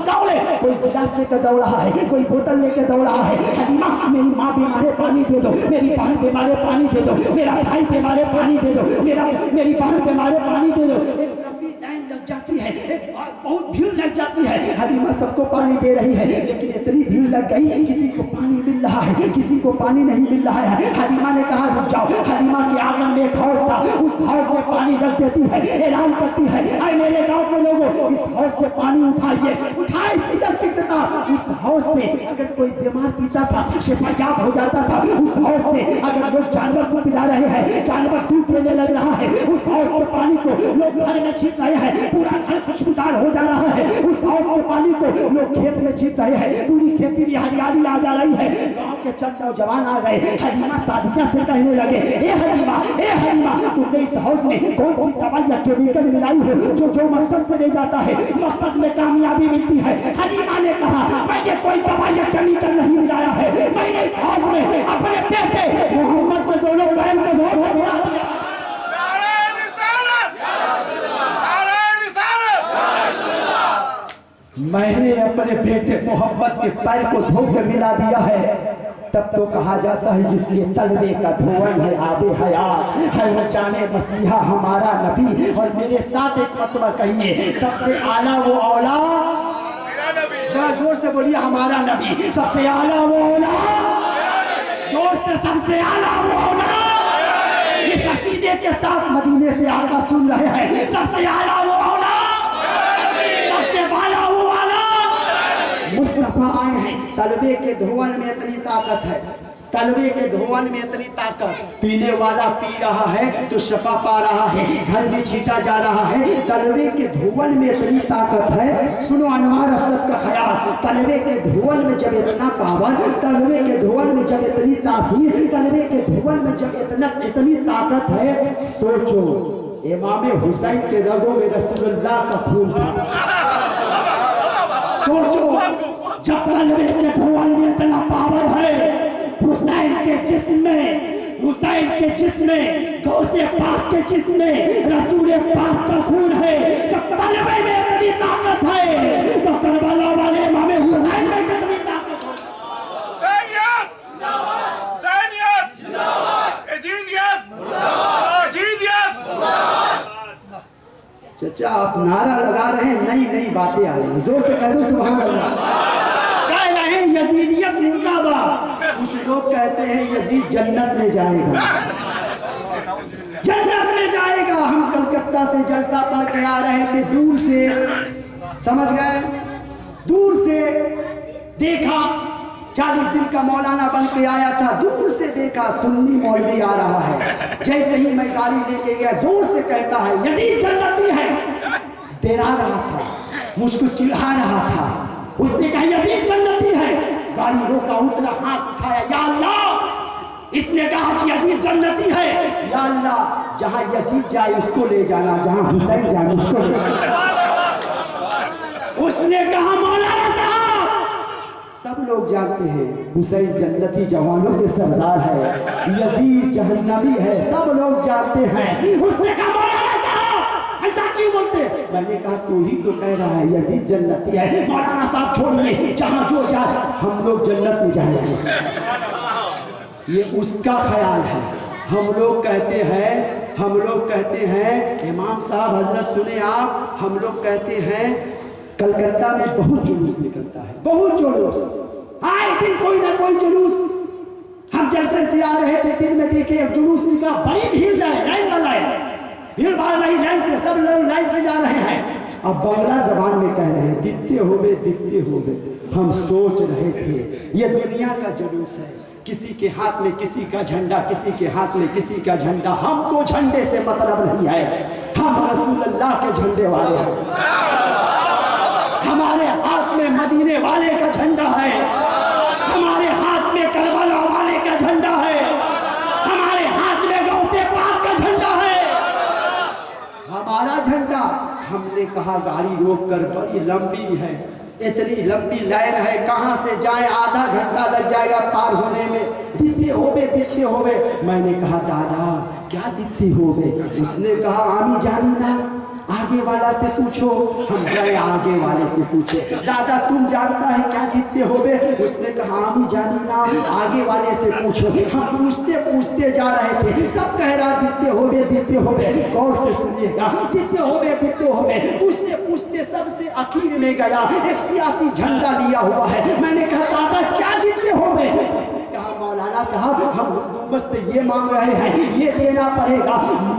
दौड़े, कोई गिलास लेकर दौड़ रहा है, कोई बोतल लेकर दौड़ रहा है। हलीमा मेरी माँ बीमार है पानी दे दो, मेरी बहन बीमार है पानी दे दो, मेरा भाई बीमार है पानी दे दो, मेरी बहन बीमार है पानी दे दो। एक लंबी लाइन लग जाती है, एक बहुत भीड़ लग जाती है। हलीमा सबको पानी दे रही है, लेकिन इतनी भीड़ लग गई किसी को पानी मिल रहा है, किसी को पानी नहीं मिल रहा है। हलीमा ने कहा रुक जाओ। हलीमा के आंगन में एक हौज था, उस हौज में पानी रख देती है, ऐलान करती है अरे मेरे गांव के लोगों इस हौज से पानी उठाइए। उठाए सीधा टिकता उस हौज से अगर कोई बीमार पीता था, शिफायाब हो जाता था। उस हौज से अगर लोग जानवर को पिला रहे हैं, जानवर दूध देने लग रहा है, उस हौज के पानी को लोग घर में छीट रहे हैं, पूरा घर खुशबूदार हो जा रहा है। उस हौज के पानी को लोग खेत में छीट रहे हैं, पूरी खेती में हरियाली आ जा रही है। गांव के चंद नौजवान आ गए। हलीमा सादिया से कहने लगे ए हलीमा तुमने इस हौज में कौन सी दवाई या केमिकल मिलाई है जो मकसद से ले जाता है, मकसद में कामयाबी मिलती है। हलीमा ने कहा मैंने कोई दवाई या केमिकल नहीं मिलाया है, मैंने इस हौज में अपने बेटे मोहम्मद के दोनों पैर को धो दिया। मैंने अपने बेटे मोहम्मद के पैर को धो कर मिला दिया है। तब तो कहा जाता है जिसके तलवे का धोवन है आबे हयात है वो जाने मसीहा हमारा नबी। और मेरे साथ एक मतबा कहिए सबसे आला वो औला, जरा जोर से बोलिए हमारा नबी। सबसे आला वो औला, जोर से सबसे आला वो औला। इस अकीदे के साथ मदीने से आका सुन रहे हैं सबसे आला वो औला, सबसे बाला वो वाला मुस्तफा आए हैं। तलवे के धोवन में इतनी ताकत है, तलवे के धोवन में इतनी ताकत, पीने वाला पी रहा है तो शफा पा रहा है, घर में छीटा जा रहा है। तलवे के धोवन में इतनी ताकत है। सुनो अनवार अशरफ का ख्याल, तलवे के धोवन में जब इतना पावर, तलवे के धोवन में जब इतनी तासीर, तलवे के धोवन में जब इतनी ताकत है, सोचो इमाम हुसैन के रगों में रसूलुल्लाह का खून था। सोचो जब तलवे के धोवन में इतना पावर है, हुसैन के जिस्म में गौसे पाक के जिस्म में रसूल पाक का खून है। जब तलवे में इतनी ताकत है तो करबला वाले इमाम हुसैन में कितनी ताकत है। चाचा आप नारा लगा रहे हैं, नई नई बातें आ रही हैं, जोर से कह दो सुभान अल्लाह। कह रहे हैं यजीदियत मुर्दाबाद। कुछ लोग कहते हैं यजीद जन्नत में जाएगा, जन्नत में जाएगा। हम कलकत्ता से जलसा पढ़ के आ रहे थे, दूर से समझ गए, दूर से देखा 40 दिन का मौलाना बन के आया था, दूर से देखा सुन्नी मौलवी आ रहा है। जैसे ही मैं गाड़ी लेके गया जोर से कहता है यजीद जन्नती है। डरा रहा था, मुझको चिढ़ा रहा था। उसने कहा यजीद जन्नती है, गाड़ी रोका, उतरा, हाथ उठाया या अल्लाह। इसने कहा कि यजीद जन्नती है, या अल्लाह जहां यजीद जाए उसको ले जाना, जहां हुसैन जाए उसको ले जाना। उसने कहा मौलाना साहब सब लोग जानते हैं हुसैन जन्नती जवानों के सरदार है, यजीद जहन्नमी है, सब लोग जानते हैं। उसने कहा मौलाना साहब ऐसा क्यों बोलते? मैंने कहा तू ही तो कह रहा है यजीद जन्नती है। मौलाना साहब छोड़िए, जहां जो जाए हम लोग जन्नत में जाएंगे, ये उसका ख्याल है। हम लोग कहते हैं इमाम साहब हजरत सुने आप, हम लोग कहते हैं कलकत्ता में बहुत जुलूस निकलता है, बहुत जुलूस, आए दिन कोई ना कोई जुलूस। हम जलसे से आ रहे थे, दिन में देखे एक जुलूस निकला, बड़ी भीड़ लाइन बनाए, भीड़ भाड़ नहीं, लाइन से सब लोग लाइन से जा रहे हैं। अब बांग्ला जबान में कह रहे हैं दिखते होवे। हम सोच रहे थे ये दुनिया का जुलूस है, किसी के हाथ में किसी का झंडा, किसी के हाथ में किसी का झंडा। हमको झंडे से मतलब नहीं है, हम रसूलुल्लाह के झंडे वाले हैं। हमारे हाथ में मदीने वाले का झंडा है, हमारे हाथ में करबला वाले का झंडा है, हमारे हाथ में गौसे पाक का झंडा है, हमारा झंडा। हमने कहा गाड़ी रोक कर, बड़ी लंबी है, इतनी लंबी लाइन है, कहां से जाए, आधा घंटा लग जाएगा पार होने में। दिखते होवे। मैंने कहा दादा क्या दिखते होवे? उसने कहा आमी जानी ना, आगे वाला से पूछो। हम गए आगे वाले से पूछे, दादा तुम जानता है क्या दिखते हो बे? उसने कहा हम ही जानी ना, आगे वाले से पूछो। हम पूछते पूछते जा रहे थे, सब कह रहा दिखते हो बे, दिखते हो बे। गौर से सुनिएगा, दिखते हो बे, दिखते हो बे। पूछते पूछते सबसे आखिर में गया, एक सियासी झंडा लिया हुआ है। मैंने कहा दादा क्या दिखते हो बे? उसने कहा मौलाना साहब हम हुकूमत से ये मांग रहे हैं, ये देना पड़ेगा।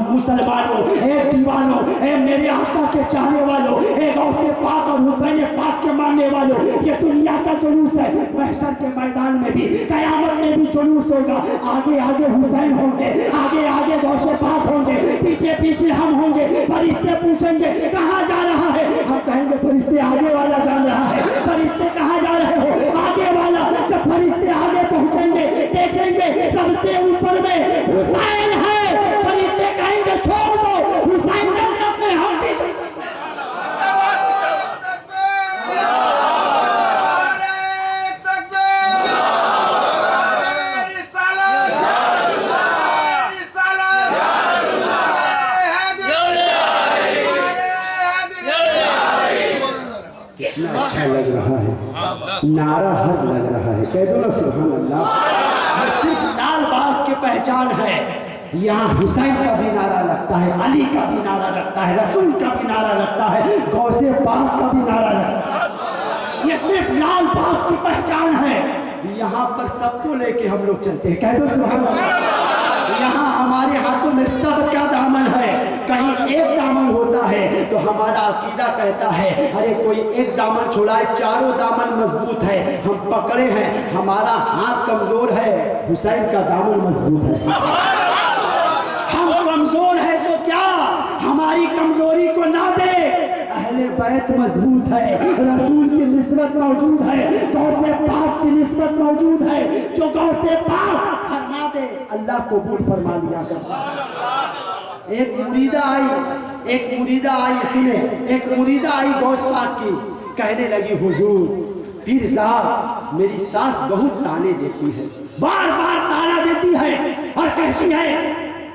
मुसलमानों, ए दीवानों, ए मेरे आका के चाहने वालों, ए गौसे पाक और हुसैन पाक के मानने वालों, ये दुनिया का जुलूस है। महशर के मैदान में भी, कयामत में भी जुलूस होगा। आगे आगे हुसैन होंगे, आगे आगे गौसे पाक होंगे, पीछे पीछे हम होंगे। फरिश्ते पूछेंगे कहाँ जा रहा है? हम कहेंगे फरिश्ते आगे वाला जा रहा है। फरिश्ते कहाँ जा रहे हो? आगे वाला। जब फरिश्ते आगे पहुंचेंगे देखेंगे सबसे ऊपर में हुसैन है। फरिश्ते कहेंगे छोड़ दो, हुसैन जन्नत में, हम भी जन्नत में। कितना अच्छा लग रहा है, नारा हर लग रहा है। कह दो ना सुभान अल्लाह। सिर्फ लाल बाग की पहचान है, यहाँ हुसैन का भी नारा लगता है, अली का भी नारा लगता है, रसूल का भी नारा लगता है, गौसे पाक का भी नारा लगता है। ये सिर्फ लाल बाग की पहचान है। यहाँ पर सबको लेके हम लोग चलते हैं। कह दो सुभान अल्लाह। यहाँ हमारे हाथों में सबका दामन है। कहीं एक दामन होता है तो हमारा अकीदा कहता है अरे कोई एक दामन छुड़ाए, चारों दामन मजबूत है। हम पकड़े हैं, हमारा हाथ कमजोर है, हुसैन का दामन मजबूत है। हम कमजोर है तो क्या, हमारी कमजोरी को ना दे। अहले बैत मजबूत है, रसूल की निस्बत मौजूद है, गौसे पाक की निस्बत मौजूद है। जो गौसे पाक फरमा दे अल्लाह कबूल फरमा लिया कर। एक मुरीदा आई, सुने, एक मुरीदा आई गौस पाक की, कहने लगी हुजूर पीर साहब मेरी सास बहुत ताने देती है, बार बार ताना देती है और कहती है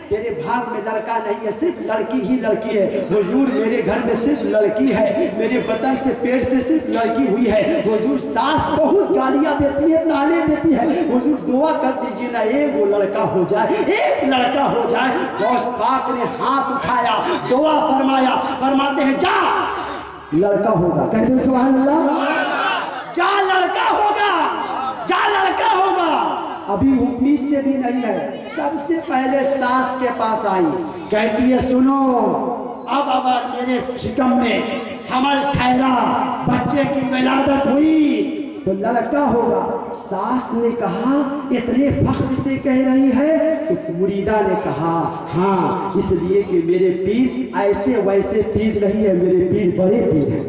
तेरे भाग में लड़का नहीं है, सिर्फ लड़की ही लड़की है। हुजूर मेरे घर में सिर्फ लड़की है, मेरे बदन से पेट से सिर्फ लड़की हुई है। हुजूर सास बहुत गालियां देती है, ताने देती है। हुजूर दुआ कर दीजिए ना एक वो लड़का हो जाए, एक लड़का हो जाए। गौस पाक ने हाथ उठाया, दुआ फरमाया, फरमाते हैं जा लड़का होगा। कहते सुभान अल्लाह। जा लड़का होगा, जा लड़का होगा। अभी उम्मीद से भी नहीं है, सबसे पहले सास के पास आई, कहती है सुनो अब अगर मेरे शिकम में हमल ठहरा, बच्चे की विलादत हुई तो लड़का होगा। सास ने कहा इतने फख्र से कह रही है? तो मुरीदा ने कहा हाँ, इसलिए कि मेरे पीर ऐसे वैसे पीर नहीं है, मेरे पीर बड़े पीर हैं।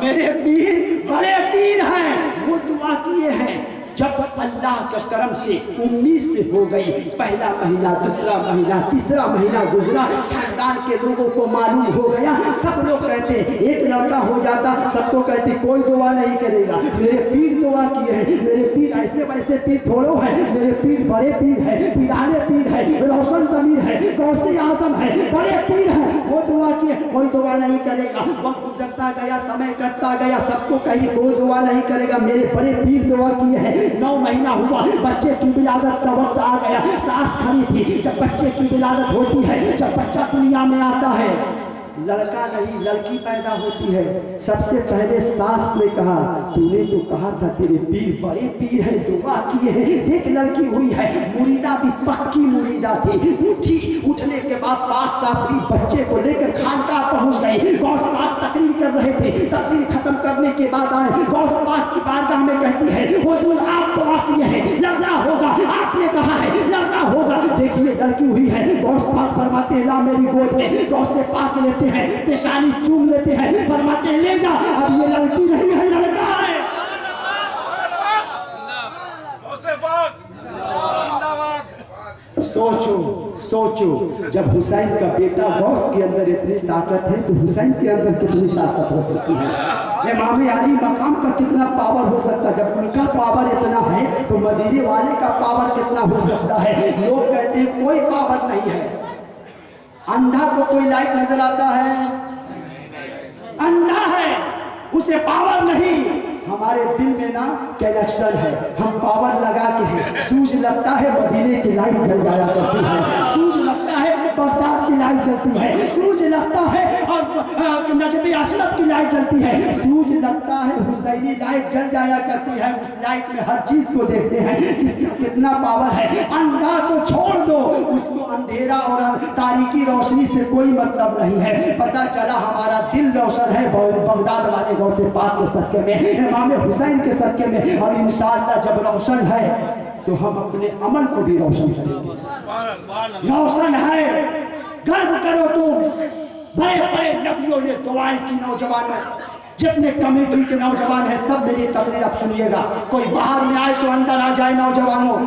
मेरे पीर बड़े पीर हैं। वो दुआ किए हैं जब अल्लाह के करम से 19 से हो गई, पहला महीना, दूसरा महीना, तीसरा महीना गुजरा, खानदान के लोगों को मालूम हो गया। सब लोग कहते एक लड़का हो जाता, सबको कहते कोई दुआ नहीं करेगा, मेरे पीर दुआ किए हैं। मेरे पीर ऐसे वैसे पीर थोड़ो है, मेरे पीर बड़े पीर है, पीराने पीर है, रोशन जमीर है, गौसे आजम है, बड़े पीर है। वो दुआ किए, कोई दुआ नहीं करेगा। वक्त गुजरता गया, समय कटता गया, सबको कही कोई दुआ नहीं करेगा, मेरे बड़े पीर दुआ किए हैं। 9 महीना हुआ, बच्चे की विलादत का वक्त आ गया। सास खड़ी थी, जब बच्चे की विलादत होती है, जब बच्चा दुनिया में आता है, लड़का नहीं लड़की पैदा होती है, सबसे पहले सास ने कहा तूने तो कहा था तेरे पीर बड़े पीर है, दुआ किए हैं, देख लड़की हुई है। मुरीदा भी पक्की मुरीदा थी। उठी, उठने के बाद पाक साहब की बच्चे को लेकर खानकाह पहुंच गई। गौस पाक तकरीर कर रहे थे, तकरीर खत्म करने के बाद आए, गौस पाक की बारगाह में कहती है हुजूर आप दुआ किए हैं लड़का होगा, आपने कहा है लड़का होगा, देखिए लड़की हुई है। गौस पाक फरमाते हैं ला मेरी गोद में, गौस से पाक लेते हैं, पेशानी चूम लेते हैं, फरमाते हैं ले जा, अब ये लड़की नहीं है लड़का है। सोचो सोचो, जब हुसैन का बेटा गौस के अंदर इतनी ताकत है तो हुसैन के अंदर कितनी ताकत हो सकती है। इमाम अली मकाम का कितना पावर हो सकता है। जब उनका पावर इतना है तो मदीने वाले का पावर कितना हो सकता है। लोग कहते हैं कोई पावर नहीं है, अंधा को कोई लाइट नजर आता है? अंधा है, उसे पावर नहीं। हमारे दिल में ना कनेक्शन है, हम पावर लगा के हैं। सूझ लगता है मदीने की लाइट जल जाया करती है, सूझ लगता है बगदाद की लाइट जलती है, सूझ लगता है और नजबे अशरफ की लाइट जलती है, सूझ लगता है हुसैनी लाइट जल जाया करती है। उस लाइट में हर चीज को देखते हैं किसका कितना पावर है। अंधा को छोड़ दो, उसको अंधेरा और तारीकी रोशनी से कोई मतलब नहीं है। पता चला हमारा दिल रोशन है बगदाद वाले गौ से पाक के सदके में, इमाम हुसैन के सदके में। और इंशाअल्लाह जब रोशन है तो हम अपने अमल को भी रोशन करेंगे। रोशन है, गर्व करो तुम। बड़े बड़े नबियों ने दुआएं की नौजवानों, जितने कमेटी के नौजवान हैं सब मेरी तकरीर अब सुनिएगा। कोई बाहर में आए तो अंदर आ जाए नौजवानों,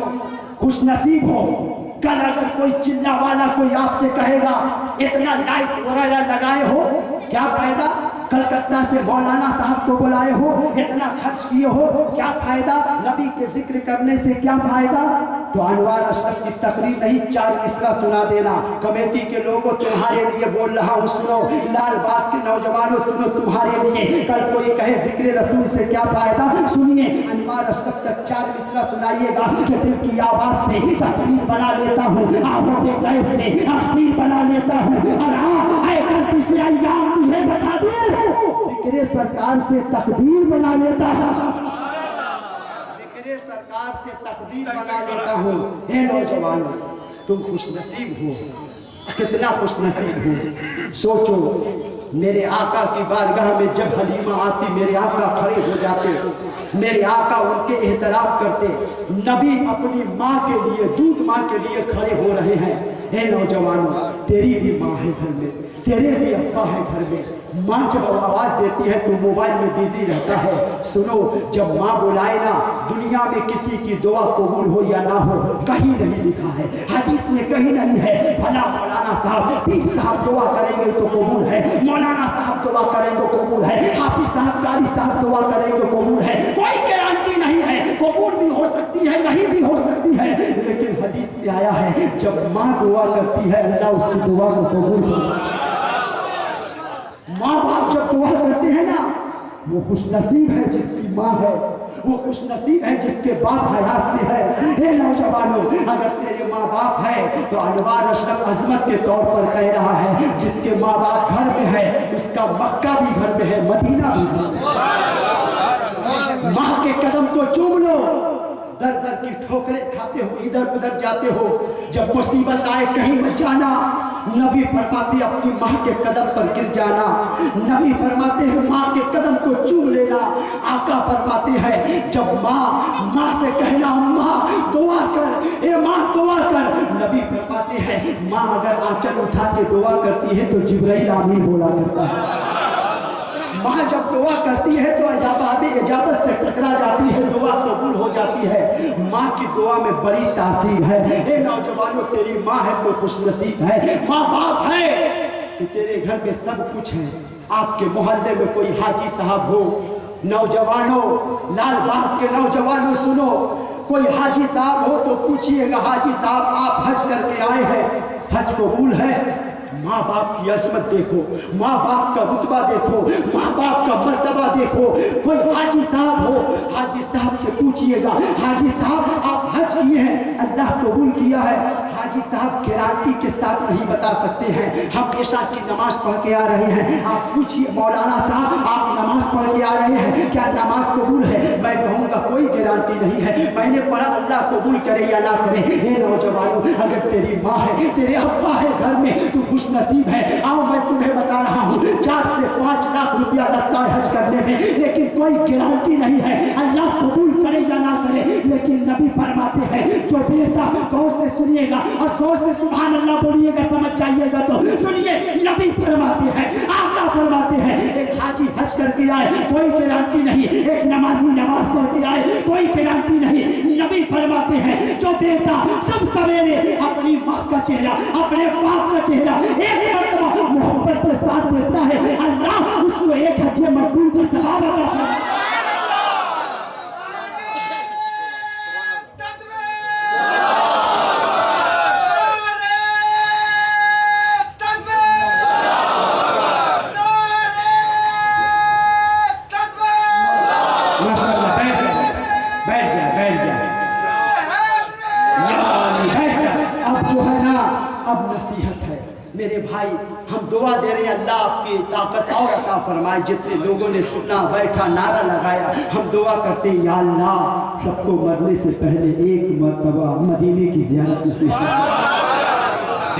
खुश नसीब हो। कल अगर कोई चिल्ला वाला कोई आपसे कहेगा इतना लाइट वगैरह लगाए हो, क्या फायदा? कलकत्ता से मौलाना साहब को बुलाए हो, इतना खर्च किए हो, क्या फायदा? नबी के जिक्र करने से क्या फायदा? तो अनवार अशरफ की तकरीर नहीं, 4 मिसरा सुना देना। कमेटी के लोगों तुम्हारे लिए बोल रहा हूँ, सुनो। लाल बाग के नौजवानों सुनो, तुम्हारे लिए। कल कोई कहे जिक्र रसूल से क्या फायदा, सुनिए अनवार अशरफ का 4 मिसरा सुनाइएगा कि दिल की आवाज से तस्वीर बना लेता हूँ, आहों के गैब से अक्सीर बना लेता हूँ। और हाँ, कल पिछले अय्याम तुझे बता दूं, जिक्र सरकार से तकदीर बना लेता हूँ, जिक्र सरकार से तकदीर बना लेता हूँ। हे नौजवानों, तुम खुश नसीब हो, कितना खुश नसीब हो। सोचो मेरे आका की बारगाह में जब हलीमा आती, मेरे आका खड़े हो जाते, मेरे आका उनके एहतराम करते। नबी अपनी माँ के लिए, दूध माँ के लिए खड़े हो रहे हैं। हे नौजवानों, तेरी भी माँ है घर में, तेरे भी अब्बा है घर में। माँ जब आवाज़ देती है तो मोबाइल में बिजी रहता है। सुनो, जब माँ बुलाए ना, दुनिया में किसी की दुआ कबूल हो या ना हो कहीं नहीं लिखा है, हदीस में कहीं नहीं है। भला मौलाना साहब, पीर साहब दुआ करेंगे तो कबूल है, मौलाना साहब दुआ करेंगे तो कबूल है, हाफिज साहब, कारी साहब दुआ करेंगे तो कबूल है। कोई गारंटी नहीं है, कबूल भी हो सकती है, नहीं भी हो सकती है। लेकिन हदीस में आया है जब माँ दुआ करती है अल्लाह उसकी दुआ को कबूल करता है। माँ बाप जब दुआ करते हैं ना, वो खुश नसीब है जिसकी माँ है, वो खुश नसीब है जिसके बाप हयात से है। हे नौजवानों, अगर तेरे माँ बाप है तो अनवार अशरफ अजमत के तौर पर कह रहा है, जिसके माँ बाप घर में है उसका मक्का भी घर में है, मदीना भी घर में। माँ के कदम को चूम लो, दर दर की ठोकरें खाते हो, इधर उधर जाते हो, जब मुसीबत आए कहीं मत जाना। नबी फरमाते अपनी माँ के कदम पर गिर जाना, नबी फरमाते हैं माँ के कदम को चूम लेना। आका फरमाते हैं जब माँ से कहना माँ दुआ कर, ए माँ दुआ कर। नबी फरमाते हैं माँ अगर आंचल उठा के दुआ करती है तो जिब्राइल आमीन बोला करता है। माँ जब दुआ करती है तो इजाबत से टकरा जाती है, दुआ कबूल हो जाती है। माँ की दुआ में बड़ी तासीर है। ए नौजवानों, तेरी माँ है तो खुश नसीब है। माँ बाप है कि तेरे घर में सब कुछ है। आपके मोहल्ले में कोई हाजी साहब हो, नौजवानों, लाल बाग के नौजवानों सुनो, कोई हाजी साहब हो तो पूछिएगा हाजी साहब आप हज करके आए हैं, हज कबूल है? माँ बाप की अजमत देखो, माँ बाप का रुतबा देखो, माँ बाप का मर्तबा देखो। कोई हाजी साहब हो, हाजी साहब से पूछिएगा हाजी साहब आप हज किए हैं, अल्लाह कबूल किया है? हाजी साहब गारंटी के साथ नहीं बता सकते हैं, हम पेशा की नमाज पढ़ के आ रहे हैं। आप पूछिए मौलाना साहब आप नमाज पढ़ के आ रहे हैं, क्या नमाज कबूल है? मैं कहूँगा कोई गारंटी नहीं है, मैंने पढ़ा, अल्लाह कबूल करे या ना करे। हे नौजवानों, अगर तेरी माँ है, तेरे अब्बा है घर में, तू खुश नसीब है। आओ मैं तुम्हें बता रहा हूँ 4 से 5 लाख रुपया लगता है हज करने में, लेकिन कोई गारंटी नहीं है अल्लाह कबूल करे या ना करे। लेकिन नबी फरमाते हैं जो बेटा, गौर से सुनिएगा और जोर से सुभान अल्लाह बोलिएगा, समझ जाइएगा तो सुनिए। नबी फरमाते हैं, आका फरमाते हैं, एक हाजी हज करके आए कोई गारंटी नहीं, एक नमाजी नमाज पढ़ के आए कोई गारंटी नहीं। नबी फरमाते हैं जो बेटा सब सवेरे अपनी माँ का चेहरा, अपने बाप का चेहरा एक मर्तबा मोहब्बत के साथ देखता है, अल्लाह उसको एक हज मकबूल का सवाब अता फरमाता है। मेरे भाई, हम दुआ दे रहे हैं अल्लाह आपकी ताकत और अता फरमाए। जितने लोगों ने सुना, बैठा, नारा लगाया, हम दुआ करते हैं या अल्लाह सबको मरने से पहले एक मरतबा मदीने की ज़ियारत नसीब,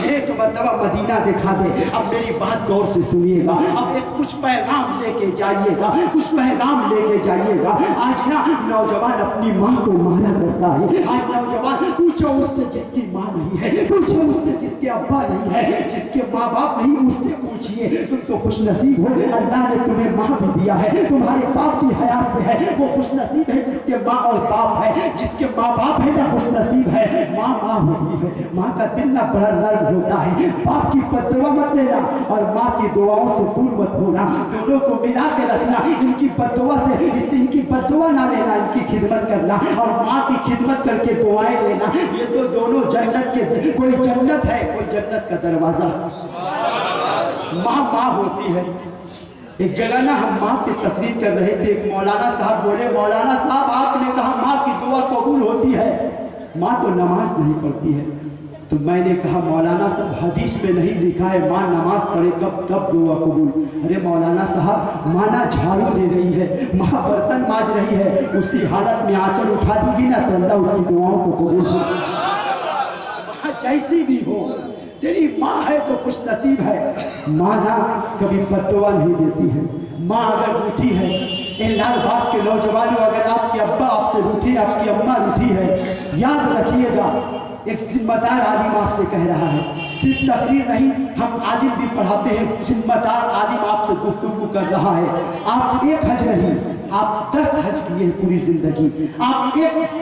एक मरतबा मदीना दिखा दे। अब मेरी बात गौर से सुनिएगा, अब एक कुछ पैगाम लेके जाइएगा, कुछ पैगाम लेके जाइएगा। आज ना नौजवान अपनी माँ को माना करता है। आज नौजवान पूछो उससे जिसकी माँ नहीं है, पूछो उससे जिसके अब्बा नहीं है, जिसके माँ बाप नहीं, उससे पूछिए। तुम तो खुश नसीब हो, अल्लाह ने तुम्हें माँ भी दिया है, तुम्हारे बाप भी हयात से है। वो खुश नसीब है जिसके माँ और बाप है, जिसके माँ बाप है ना खुश नसीब है। माँ माँ होती है, माँ का दिल ना बड़ा नर्म होता है। बाप की बद्दुआ मत लेना और माँ की दुआओं से दूर मत होना, दोनों को मिला के रखना। इनकी बद्दुआ से, इससे इनकी बद्दुआ ना लेना, इनकी खिदमत करना और माँ की खिदमत करके दुआएं लेना। ये तो दोनों जन्नत के, कोई जन्नत है, कोई जन्नत का दरवाजा। माँ माँ होती है। एक जगह ना हम माँ की तकरीर कर रहे थे, एक मौलाना साहब बोले, मौलाना साहब आपने कहा माँ की दुआ कबूल होती है, माँ तो नमाज नहीं पढ़ती है। तो मैंने कहा मौलाना साहब हदीस में नहीं लिखा है माँ नमाज पढ़े तब दुआ कबूल। अरे मौलाना साहब, माँ ना झाड़ू दे रही है, माँ बर्तन मांज रही है, उसी हालत में आंचल उठा देगी ना तो अल्लाह उसकी दुआओं को कबूल कर। जैसी भी हो, तेरी माँ है तो खुश नसीब है। माँ ना कभी बद्दुआ नहीं देती है। माँ अगर रूठी है, इन लाल बाग के नौजवानों, अगर आपके अब्बा आपसे रूठी, आपकी अम्मा रूठी है, याद रखिएगा एक जिम्मेदार आलिम आपसे कह रहा है, सिर्फ तकरीर नहीं, हम आलिम भी पढ़ाते हैं। जिम्मेदार आलिम आपसे गुफ्तगू कर रहा है। आप एक हज नहीं, आप 10 हज किए हैं पूरी जिंदगी। आप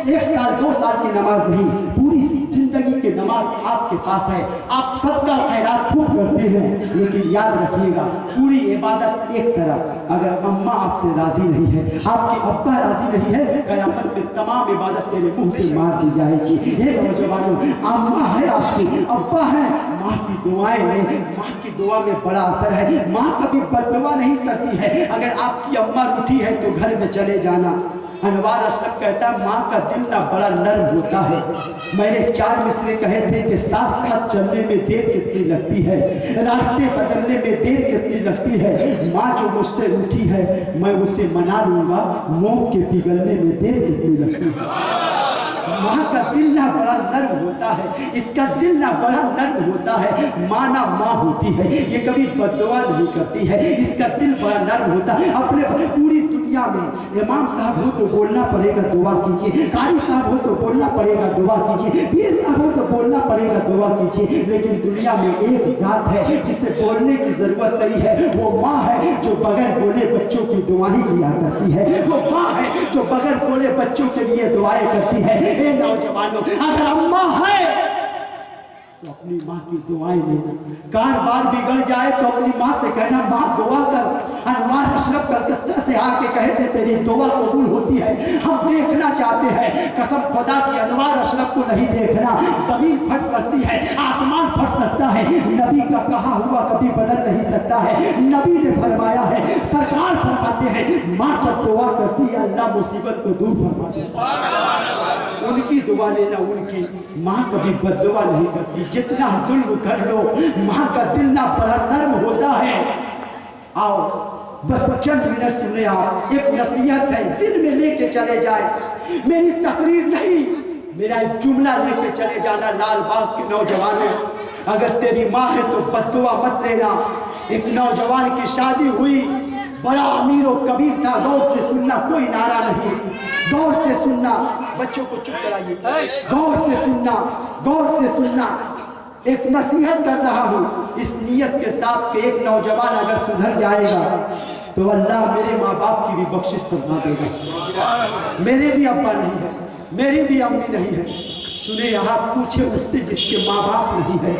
एक साल 2 साल की नमाज नहीं, पूरी जिंदगी की नमाज आपके पास है। आप सदका खैरात खूब करते हैं, लेकिन याद रखिएगा पूरी इबादत एक तरफ। अगर अम्मा आपसे राजी नहीं है, आपके अब्बा राजी नहीं है, क़यामत में तमाम इबादत तेरे मुंह पे मार दी जाएगी। ये नौजवानों, अम्मा है आपकी, अब्बा है, माँ की दुआएं में, माँ की दुआ में बड़ा असर है। माँ कभी बद्दुआ नहीं करती है। अगर आपकी अम्मा रूठी है तो घर में चले जाना। अनवार अशरफ कहता है माँ का दिल ना बड़ा नर्म होता है। मैंने 4 मिसरे कहे थे कि साथ साथ चलने में देर कितनी लगती है, रास्ते बदलने में देर कितनी लगती है। माँ जो मुझसे रूठी है मैं उसे मना लूँगा, मोम के पिघलने में देर कितनी लगती है। माँ का दिल ना बड़ा नर्म होता है, इसका दिल ना बड़ा नर्म होता है। माँ ना माँ होती है, ये कभी बद्दुआ नहीं करती है, इसका दिल बड़ा नर्म होता है। अपने पूरी दुनिया में इमाम साहब हो तो बोलना पड़ेगा दुआ कीजिए, कारी साहब हो तो बोलना पड़ेगा दुआ कीजिए, पीर साहब हो तो बोलना पड़ेगा दुआ कीजिए, लेकिन दुनिया में एक जात है जिसे बोलने की जरूरत नहीं है। वो माँ है जो बगैर बोले बच्चों की दुआएं किया करती है। वो माँ है जो बगैर बोले बच्चों के लिए दुआएं करती है। नौजवानों, अगर अम्मा है तो अपनी माँ की दुआएं लेना। कारोबार बिगड़ जाए तो अपनी माँ से कहना माँ दुआ कर। अनवार अशरफ कलकत्ता से आके कहते तेरी दुआ कबूल होती है, हम देखना चाहते हैं। कसम खुदा की अनवार अशरफ को नहीं देखना। जमीन फट सकती है, आसमान फट सकता है, नबी का कहा हुआ कभी बदल नहीं सकता है। नबी ने फरमाया है, सरकार फरमाते हैं माँ जब दुआ करती है अल्लाह मुसीबत को दूर फरमाते हैं। उनकी दुआ लेना, उनकी माँ कभी बद्दुआ नहीं करती। जितना जुल्म कर लो, माँ का दिल ना बड़ा नर्म होता है। आओ बस चंद मिनट सुने आप, एक नसीहत है, दिल में लेके चले जाए। मेरी तकरीर नहीं, मेरा एक जुमला लेके चले जाना। लाल बाग के नौजवानों, अगर तेरी माँ है तो बद्दुआ मत लेना। एक नौजवान की शादी हुई, बड़ा अमीर और कबीर था, गौर से सुनना, कोई नारा नहीं, गौर से सुनना। बच्चों को चुप कराइए, गौर से सुनना, गौर से सुनना। एक नसीहत कर रहा हूँ इस नीयत के साथ कि एक नौजवान अगर सुधर जाएगा तो अल्लाह मेरे माँ बाप की भी बख्शिश फरमा देगा। मेरे भी अब्बा नहीं है, मेरी भी अम्मी नहीं है। सुने, यहाँ पूछे उससे जिसके माँ बाप नहीं है।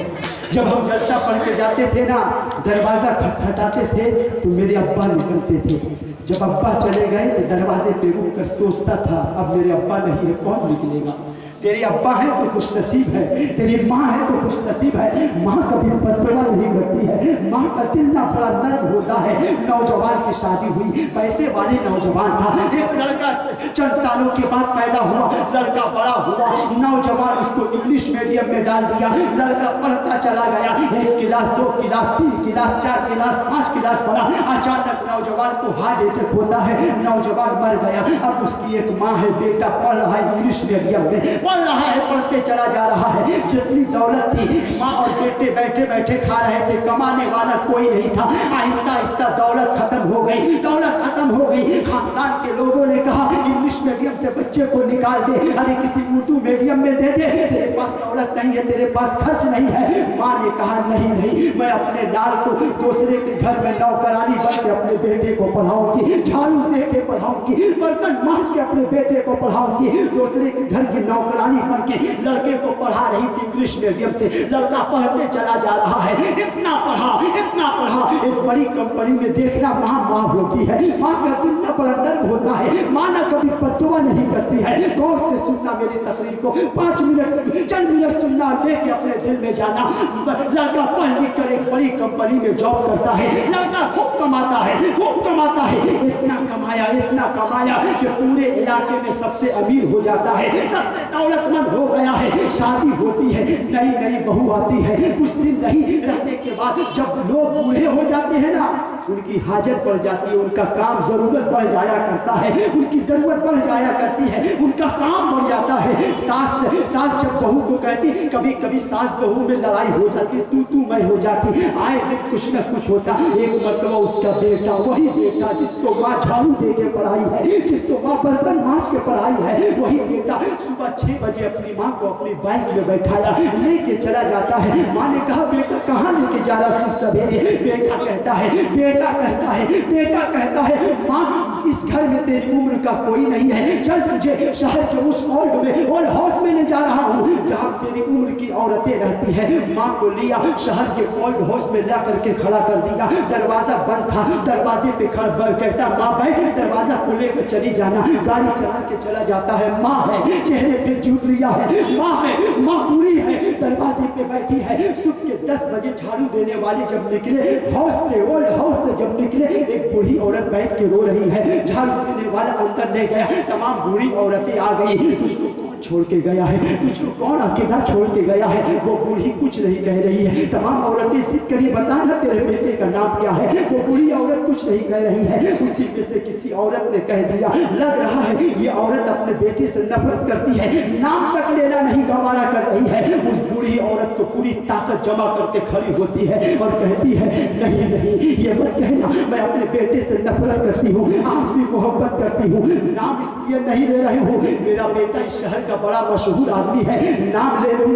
जब हम जलसा पढ़ के जाते थे ना, दरवाज़ा खटखटाते थे तो मेरे अब्बा निकलते थे। जब अब्बा चले गए तो दरवाजे पे रुक कर सोचता था अब मेरे अब्बा नहीं है, कौन निकलेगा। तेरे अब्बा है तो खुश नसीब है, तेरी माँ है तो खुश नसीब है। माँ कभी बददुआ नहीं करती है, माँ का दिल ना बड़ा नर्म होता है। नौजवान की शादी हुई, पैसे वाले नौजवान था। एक लड़का चंद सालों के बाद पैदा हुआ, लड़का बड़ा हुआ, नौजवान उसको इंग्लिश मीडियम में डाल दिया। लड़का पढ़ता चला गया, 1 class 2 class 3 class 4 class 5 class पढ़ा। अचानक नौजवान को हार्ट अटैक होता है, नौजवान मर गया। अब उसकी एक माँ है, बेटा पढ़ रहा है इंग्लिश मीडियम में, पढ़ रहा है, पढ़ते चला जा रहा है। जितनी दौलत थी, माँ और बेटे बैठे बैठे खा रहे थे, कमाने वाला कोई नहीं था। आहिस्ता आहिस्ता दौलत खत्म हो गई, दौलत खत्म हो गई। खानदान के लोगों ने कहा इंग्लिश मीडियम से बच्चे को निकाल दे, अरे किसी उर्दू मीडियम में दे दे, तेरे पास दौलत नहीं है, तेरे पास खर्च नहीं है। माँ ने कहा नहीं नहीं, मैं अपने लाल को दूसरे के घर में नौकरानी बन के अपने बेटे को पढ़ाऊंगी, झाड़ू दे के पढ़ाऊंगी, बर्तन मांज के अपने बेटे को पढ़ाऊंगी। दूसरे के घर की नौकरानी बन के लड़के को पढ़ा रही थी इंग्लिश मीडियम से। लड़का पढ़ते चला जा रहा है, इतना पढ़ा, एक बड़ी कंपनी में देखना माँ होती है। माँ का दिल न बड़ा नर्म होता है, माँ ना कभी बददुआ नहीं करती है। गौर से सुनना मेरी तकरीर को, 5 मिनट चंद मिनट सुनना, लेके अपने दिल में जाना। लड़का पढ़ लिख कर एक बड़ी कंपनी में जॉब करता है, लड़का खूब कमाता है, खूब कमाता है। इतना कमाया कि पूरे इलाके में सबसे अमीर हो जाता है, सबसे दौलतमंद हो गया है। शादी होती है, नई बहू आती है। कुछ दिन नहीं रहने के बाद जब लोग बूढ़े हो जाते हैं ना, उनकी हाजत बढ़ जाती है, उनका काम जरूरत बढ़ जाया करता है, उनकी जरूरत बढ़ जाया करती है, उनका काम बढ़ जाता है। सास जब बहू को कहती, कभी कभी सास बहू में लड़ाई हो जाती, तू मैं हो जाती, आए दिन कुछ न कुछ होता। एक मरतबा उसका बेटा, वही बेटा जिसको माँ झाड़ू दे के पढ़ाई है, जिसको माँ बर्तन मांज के पढ़ाई है, वही बेटा सुबह 6 बजे अपनी माँ को अपनी बाइक में बैठाया, लेके चला जाता है। माँ ने कहा बेटा कहाँ लेके जा रहा सुबह सवेरे? बेटा कहता है माँ इस घर में तेरी उम्र का कोई नहीं है, चल तुझे शहर के उस ओल्ड हाउस में ले जा रहा हूँ जहाँ तेरी उम्र की औरतें रहती हैं। माँ को लिया, शहर के ओल्ड हाउस में ला करके खड़ा कर दिया। दरवाजा बंद था, दरवाजे पे कहता माँ बैठ, दरवाजा खोले कर चली जाना। गाड़ी चला के चला जाता है। माँ है, चेहरे पे जूलिया है, माँ है, माँ बूढ़ी है, दरवाजे पे बैठी है। सुबह के 10 बजे झाड़ू देने वाले जब निकले ओल्ड हाउस से जब निकले, एक बूढ़ी औरत बैठ के रो रही है। झाड़ू देने वाला अंदर ले गया, तमाम बूढ़ी औरतें आ गई। तुझको कौन छोड़ के गया है, तुझको कौन अकेला छोड़ के गया है? वो बूढ़ी कुछ नहीं कह रही है। तमाम औरतें जिद करी, बता ना तेरे बेटे का नाम क्या है? वो बूढ़ी औरत कुछ नहीं कह रही है। उसी में से किसी औरत ने कह दिया, लग रहा है ये औरत अपने बेटे से नफरत करती है, नाम तक लेना नहीं गवारा कर रही है। उस बूढ़ी औरत को पूरी ताकत जमा करके खड़ी होती है और कहती है नहीं ये मत कहना, मैं अपने बेटे से नफरत करती हूँ, आज भी मोहब्बत करती हूँ। नाम इसलिए नहीं ले रही हूँ, मेरा बेटा इस शहर का बड़ा मशहूर आदमी है, नाम ले लूँ